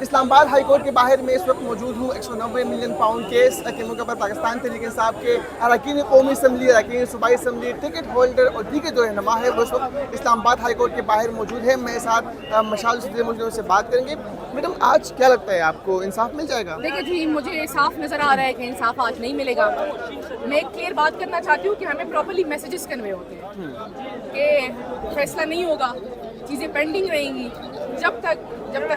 اسلام آباد high court کے باہر میں اس وقت موجود ہوں 190 ملین پاؤنڈ کیس کے موقع پر پاکستان تحریک انصاف کے اراکین قومی اسمبلی، اراکین صوبائی اسمبلی، ٹکٹ ہولڈر اور دیگر جو رہنما ہے وہ اس وقت اسلام آباد ہائی کورٹ کے باہر موجود ہے. میں ساتھ مشال سے موجود سے بات کریں گے. میڈم آج کیا لگتا ہے آپ کو انصاف مل جائے گا؟ دیکھیں جی، مجھے صاف نظر آ رہا ہے کہ انصاف آج نہیں ملے گا. میں ایک کلیئر بات کرنا چاہتی ہوں کہ ہمیں پراپرلی میسیجز کنوے ہوتے ہیں کہ فیصلہ نہیں ہوگا، چیزیں پینڈنگ رہیں گی جب تک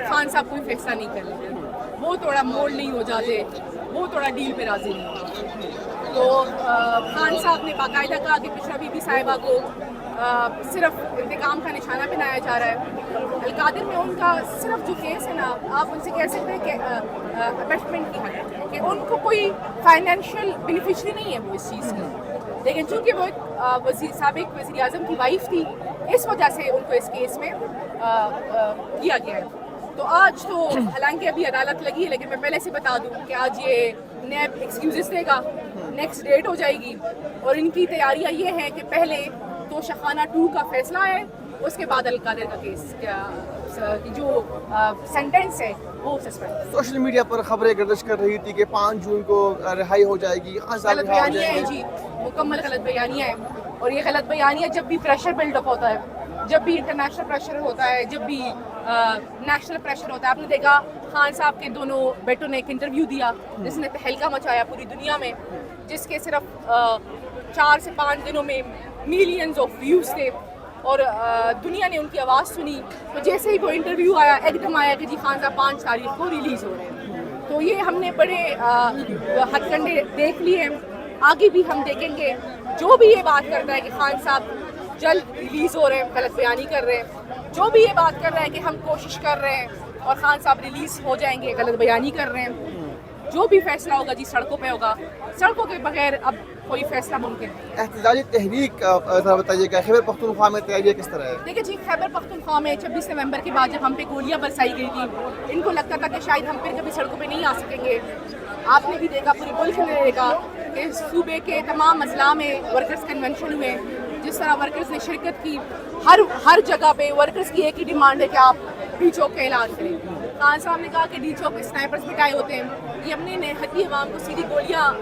خان صاحب کوئی فیصلہ نہیں کر لیں، وہ تھوڑا موڑ نہیں ہو جاتے، وہ تھوڑا ڈیل پہ راضی نہیں ہوتے. تو خان صاحب نے باقاعدہ کہا کہ پشرا بی بی صاحبہ کو صرف انتقام کا نشانہ بنایا جا رہا ہے. القادر میں ان کا صرف جو کیس ہے نا، آپ ان سے کہہ سکتے ہیں کہ ابیٹمنٹ کی حد ہے کہ ان کو کوئی فائنینشیل بینیفیشری نہیں ہے وہ اس چیز کی، لیکن چونکہ وہ ایک سابق وزیر اعظم کی وائف تھی، اس وجہ سے ان کو اس کیس میں کیا گیا ہے. تو آج تو حالانکہ ابھی عدالت لگی ہے، لیکن میں پہلے سے بتا دوں کہ آج یہ نیب ایکسکیوزز دے گا، نیکسٹ ڈیٹ ہو جائے گی، اور ان کی تیاریاں یہ ہیں کہ پہلے تو شخانہ 2 کا فیصلہ ہے، اس کے بعد القادر کا کیس جو سینٹنس ہے وہ سسپینڈ. سوشل میڈیا پر خبریں گردش کر رہی تھی کہ 5 جون کو رہائی ہو جائے گی. غلط بیانیاں ہیں جی، مکمل غلط بیانیاں ہیں. اور یہ غلط بیانیاں جب بھی پریشر بلڈ اپ ہوتا ہے، جب بھی انٹرنیشنل پریشر ہوتا ہے، جب بھی نیشنل پریشر ہوتا ہے. آپ نے دیکھا خان صاحب کے دونوں بیٹوں نے ایک انٹرویو دیا جس نے تہلکہ مچایا پوری دنیا میں، جس کے صرف 4 سے 5 دنوں میں ملینز آف ویوز تھے، اور دنیا نے ان کی آواز سنی. تو جیسے ہی وہ انٹرویو آیا، ایک دم آیا کہ جی خان صاحب 5 تاریخ کو ریلیز ہو رہے ہیں. تو یہ ہم نے بڑے ہتھ کنڈے دیکھ لیے ہیں، آگے بھی ہم دیکھیں گے. جو بھی یہ بات کرتا ہے کہ خان صاحب جلد ریلیز ہو رہے ہیں، غلط بیانی کر رہے ہیں. جو بھی یہ بات کر رہا ہے کہ ہم کوشش کر رہے ہیں اور خان صاحب ریلیز ہو جائیں گے، غلط بیانی کر رہے ہیں. جو بھی فیصلہ ہوگا جی سڑکوں پہ ہوگا، سڑکوں کے بغیر اب کوئی فیصلہ ممکن نہیں. احتجاجی تحریک ذرا بتائیے گا، خیبر پختونخوا میں تیاری کس طرح ہے؟ دیکھیں جی، خیبر پختونخوا میں 26 نومبر کے بعد جب ہم پہ گولیاں برسائی گئی تھی، ان کو لگتا تھا کہ شاید ہم پھر کبھی سڑکوں پہ نہیں آ سکیں گے. آپ نے بھی دیکھا، پورے ملک نے دیکھا کہ صوبے کے تمام اضلاع میں ورکرز کنونشن ہوئے، جس طرح ورکرز نے شرکت کی. ہر جگہ پہ ورکرز کی ایک ہی ڈیمانڈ ہے کہ آپ ڈی چوک کا اعلان کریں. خان صاحب نے کہا کہ ڈی چوک پہ سنائپرز بٹھائے ہوتے ہیں، یہ اپنے نہتی عوام کو سیدھی گولیاں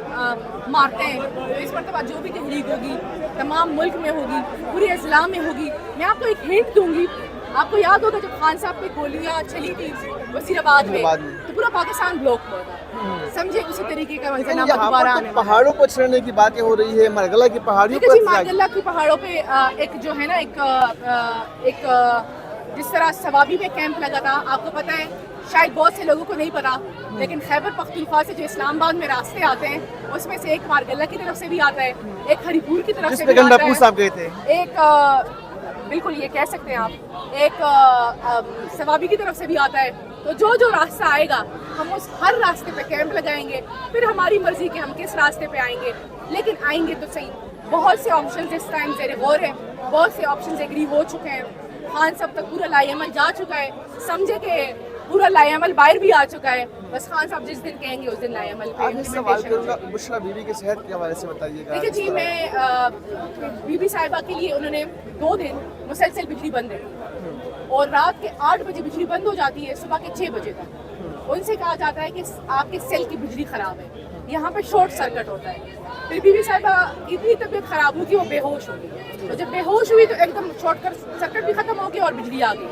مارتے ہیں. تو اس مرتبہ جو بھی تحریک ہوگی تمام ملک میں ہوگی، پورے اضلاع میں ہوگی. میں آپ کو ایک ہنٹ دوں گی، آپ کو یاد ہوگا جب خان صاحب پہ گولیاں چلی تھی وزیر آباد میں، تو پورا پاکستان بلاک ہوا تھا. سمجھے اسی طریقے کا منظر دوبارہ آنے والا. پہاڑوں پر چڑھنے کی باتیں ہو رہی ہے، مرگلہ کی پہاڑیوں پر. مرگلہ کی پہاڑوں پہ ایک جو ہے نا ایک جس طرح ثوابی میں کیمپ لگا تھا، آپ کو پتہ ہے، شاید بہت سے لوگوں کو نہیں پتا، لیکن خیبر پختونخوا سے جو اسلام آباد میں راستے آتے ہیں اس میں سے ایک مارگلہ کی طرف سے بھی آتا ہے، ایک ہری پور کی طرف سے بھی آتا ہے، ایک بالکل یہ کہہ سکتے ہیں آپ ایک ثوابی کی طرف سے بھی آتا ہے. تو جو راستہ آئے گا ہم اس ہر راستے پہ کیمپ لگائیں گے. پھر ہماری مرضی کہ ہم کس راستے پہ آئیں گے، لیکن آئیں گے تو صحیح. بہت سے آپشنز اس ٹائم زیر غور ہیں، بہت سے آپشنز ایگری ہو چکے ہیں. خان صاحب تک پورا لائے عمل جا چکا ہے، سمجھے کہ پورا لائے عمل باہر بھی آ چکا ہے. بس خان صاحب جس دن کہیں گے اس دن لائے عمل پہ. سوال کروں گا بشرا بی بی کی صحت کے حوالے سے بتائیے گا. دیکھیے جی، میں بی بی صاحبہ کے لیے انہوں نے 2 دن مسلسل بجلی بند رہی، اور رات کے 8 بجے بجلی بند ہو جاتی ہے، صبح کے 6 بجے تک. ان سے کہا جاتا ہے کہ آپ کے سیل کی بجلی خراب ہے، یہاں پہ شارٹ سرکٹ ہوتا ہے. پھر بی بی صاحبہ کی اتنی طبیعت خراب ہوئی کہ وہ بے ہوش ہو گئی. تو جب بے ہوش ہوئی تو ایک دم شارٹ سرکٹ بھی ختم ہو گیا اور بجلی آ گئی.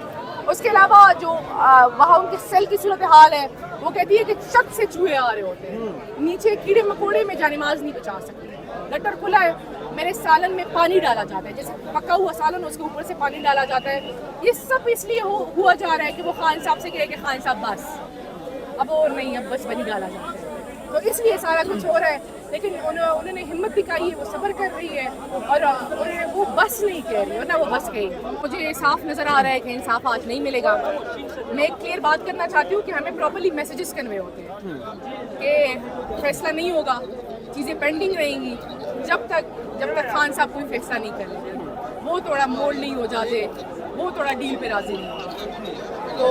اس کے علاوہ جو وہاں ان کے سیل کی صورتحال ہے، وہ کہتی ہے کہ چھت سے چوہے آ رہے ہوتے ہیں، نیچے کیڑے مکوڑے میں جانماز نہیں بچا سکتے. گٹر کھلا ہے، میرے سالن میں پانی ڈالا جاتا ہے، جیسے پکا ہوا سالن اس کے اوپر سے پانی ڈالا جاتا ہے. یہ سب اس لیے ہوا جا رہا ہے کہ وہ خان صاحب سے کہے کہ خان صاحب بس اب اور نہیں، اب بس پانی ڈالا جاتا ہے. تو اس لیے سارا کچھ ہو رہا ہے. لیکن انہوں نے ہمت دکھائی ہے، وہ صبر کر رہی ہے، اور وہ بس نہیں کہہ رہی، ورنہ وہ بس گئی. مجھے صاف نظر آ رہا ہے کہ انصاف آج نہیں ملے گا. میں ایک کلیئر بات کرنا چاہتی ہوں کہ ہمیں پراپرلی میسیجز کنوے ہوتے ہیں کہ فیصلہ نہیں ہوگا، چیزیں پینڈنگ رہیں گی جب تک خان صاحب کوئی فیصلہ نہیں کر لیں، وہ تھوڑا موڑ نہیں ہو جاتے، وہ تھوڑا ڈیل پہ راضی نہیں ہوتے. تو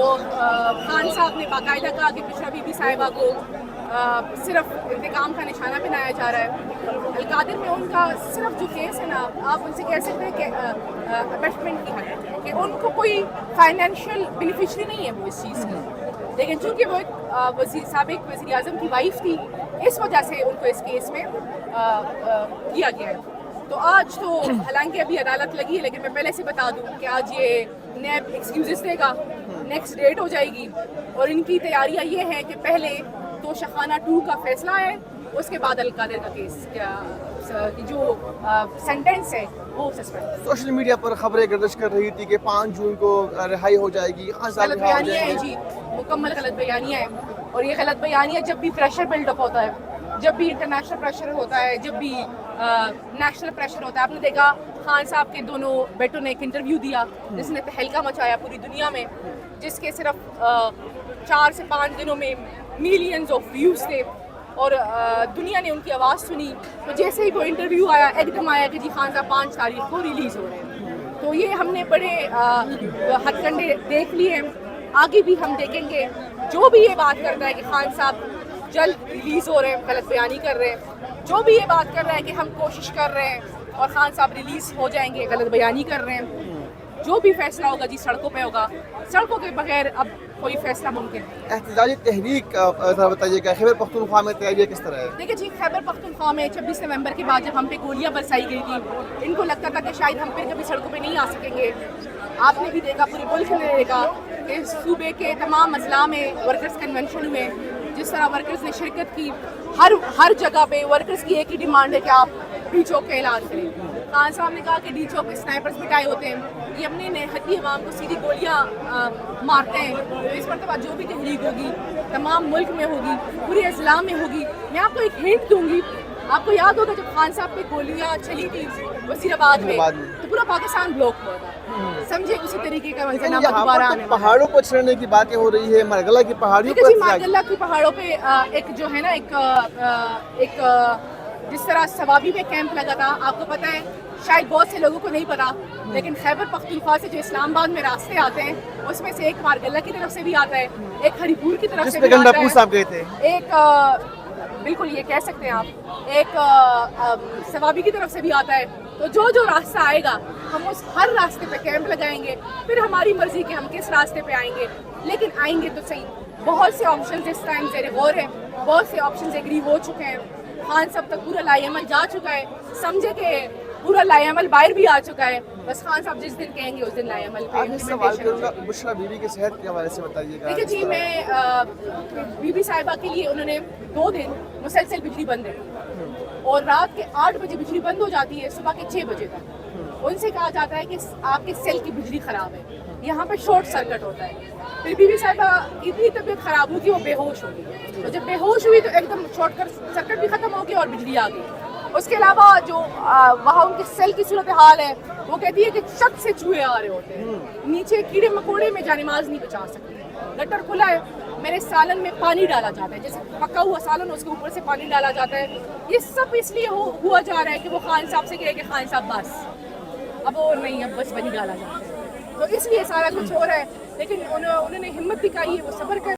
خان صاحب نے باقاعدہ کہا کہ پشرا بی بی صاحبہ کو صرف انتقام کا نشانہ بنایا جا رہا ہے. القادر میں ان کا صرف جو کیس ہے نا، آپ ان سے کہہ سکتے ہیں کہ ابیٹمنٹ کی حد ہے کہ ان کو کوئی فائنینشیل بینیفیشری نہیں ہے وہ اس چیز کی، لیکن چونکہ وہ ایک سابق وزیر اعظم کی وائف تھی، اس وجہ سے ان کو اس کیس میں کیا گیا ہے. تو آج تو حالانکہ ابھی عدالت لگی ہے، لیکن میں پہلے سے بتا دوں کہ آج یہ نیب ایکسکیوزز دے گا، نیکسٹ ڈیٹ ہو جائے گی، اور ان کی تیاریاں یہ ہیں کہ پہلے تو شاخانہ 2 کا فیصلہ ہے، اس کے بعد القادر کا کیس جو سینٹینس ہے وہ سسپینڈ. سوشل میڈیا پر خبریں گردش کر رہی تھی کہ 5 جون کو رہائی ہو جائے گی. غلط بیانیاں ہیں جی، مکمل غلط بیانیاں ہیں. اور یہ غلط بیانیاں جب بھی پریشر بلڈ اپ ہوتا ہے، جب بھی انٹرنیشنل پریشر ہوتا ہے، جب بھی نیشنل پریشر ہوتا ہے. آپ نے دیکھا خان صاحب کے دونوں بیٹوں نے ایک انٹرویو دیا جس نے تہلکہ مچایا پوری دنیا میں، جس کے صرف 4 سے 5 دنوں میں ملینز آف ویوز تھے، اور دنیا نے ان کی آواز سنی. تو جیسے ہی وہ انٹرویو آیا ایک دم آیا کہ جی خان صاحب 5 تاریخ کو ریلیز ہو رہے ہیں. تو یہ ہم نے بڑے ہتھ کنڈے دیکھ لیے ہیں، آگے بھی ہم دیکھیں گے. جو بھی یہ بات کرتا ہے کہ خان صاحب جلد ریلیز ہو رہے ہیں، غلط بیانی کر رہے ہیں. جو بھی یہ بات کر رہا ہے کہ ہم کوشش کر رہے ہیں اور خان صاحب ریلیز ہو جائیں گے، غلط بیانی کر رہے ہیں. جو بھی فیصلہ ہوگا جی سڑکوں پہ ہوگا، سڑکوں کے بغیر اب کوئی فیصلہ ممکن نہیں. احتجاجی تحریک ذرا بتائیے گا خیبر پختونخوا میں تیاری کس طرح ہے؟ دیکھیے جی، خیبر پختونخوا میں 26 نومبر کے بعد جب ہم پہ گولیاں برسائی گئی تھی، ان کو لگتا تھا کہ شاید ہم پھر کبھی سڑکوں پہ نہیں آ سکیں گے. آپ نے بھی دیکھا، پورے ملک نے دیکھا کہ صوبے کے تمام اضلاع میں ورکرز کنونشن ہوئے، جس طرح ورکرز نے شرکت کی. ہر جگہ پہ ورکرز کی ایک ہی ڈیمانڈ ہے کہ آپ ڈی چوک کا اعلان کریں. خان صاحب نے کہا کہ ڈی چوک اسنائپرز بٹھائے ہوتے ہیں، یہ اپنے نہتی عوام کو سیدھی گولیاں مارتے ہیں. تو اس مرتبہ جو بھی تحریک ہوگی تمام ملک میں ہوگی، پورے اضلاع میں ہوگی. میں آپ کو ایک ہنٹ دوں گی، آپ کو یاد ہوگا جب خان صاحب پہ گولیاں چلی تھی وزیر آباد میں تو پورا پاکستان بلاک ہوا تھا. سمجھے اسی طریقے کا منظرنامہ دوبارہ آنے والا ہے. پہاڑوں پر چڑھنے کی باتیں ہو رہی ہے، مرگلہ کی پہاڑیوں دیکھیے جی، پر مارگلہ کی پہاڑوں پہ ایک جو ہے نا ایک جس طرح ثوابی میں کیمپ لگا تھا. آپ کو پتہ ہے، شاید بہت سے لوگوں کو نہیں پتا، لیکن خیبر پختونخوا سے جو اسلام آباد میں راستے آتے ہیں اس میں سے ایک مارگلہ کی طرف سے بھی آتا ہے، ایک ہری پور کی طرف سے بھی آتا ہے، صاحب گئے تھے، ایک بالکل یہ کہہ سکتے ہیں آپ ایک ثوابی کی طرف سے بھی آتا ہے. تو جو راستہ آئے گا ہم اس ہر راستے پہ کیمپ لگائیں گے. پھر ہماری مرضی کہ ہم کس راستے پہ آئیں گے، لیکن آئیں گے تو صحیح. بہت سے آپشنز اس ٹائم زیر غور ہیں، بہت سے آپشنز ایگری ہو چکے ہیں. خان صاحب تک پورا لائے عمل جا چکا ہے، سمجھے کہ پورا لائے عمل باہر بھی آ چکا ہے. بس خان صاحب جس دن کہیں گے اس دن لائے عمل پہ سوال کروں گا بشرا بی بی کی صحت کے حوالے سے بتائیے گا. دیکھیے جی، میں بی بی صاحبہ کے لیے انہوں نے 2 دن مسلسل بجلی بند رہی، اور رات کے 8 بجے بجلی بند ہو جاتی ہے، صبح کے 6 بجے تک. ان سے کہا جاتا ہے کہ آپ کے سیل کی بجلی خراب ہے، یہاں پہ شارٹ سرکٹ ہوتا ہے. پھر بی بی صاحبہ کی اتنی طبیعت خراب ہوئی کہ وہ بے ہوش ہو گئی. تو جب بے ہوش ہوئی تو ایک دم شارٹ سرکٹ بھی ختم ہو گیا اور بجلی آ گئی. اس کے علاوہ جو وہاں ان کے سیل کی صورتحال ہے، وہ کہتی ہے کہ چھت سے چوہے آ رہے ہوتے ہیں، نیچے کیڑے مکوڑے میں جانماز نہیں بچا سکتے. گٹر کھلا ہے، میرے سالن میں پانی ڈالا جاتا ہے، جیسے پکا ہوا سالن اس کے اوپر سے پانی ڈالا جاتا ہے. یہ سب اس لیے ہوا جا رہا ہے کہ وہ خان صاحب سے کہے کہ خان صاحب بس اب اور نہیں، اب بس بنی ڈالا جاتا ہے. تو اس لیے سارا کچھ ہو رہا ہے، لیکن انہوں نے ہمت دکھائی ہے، وہ صبر کر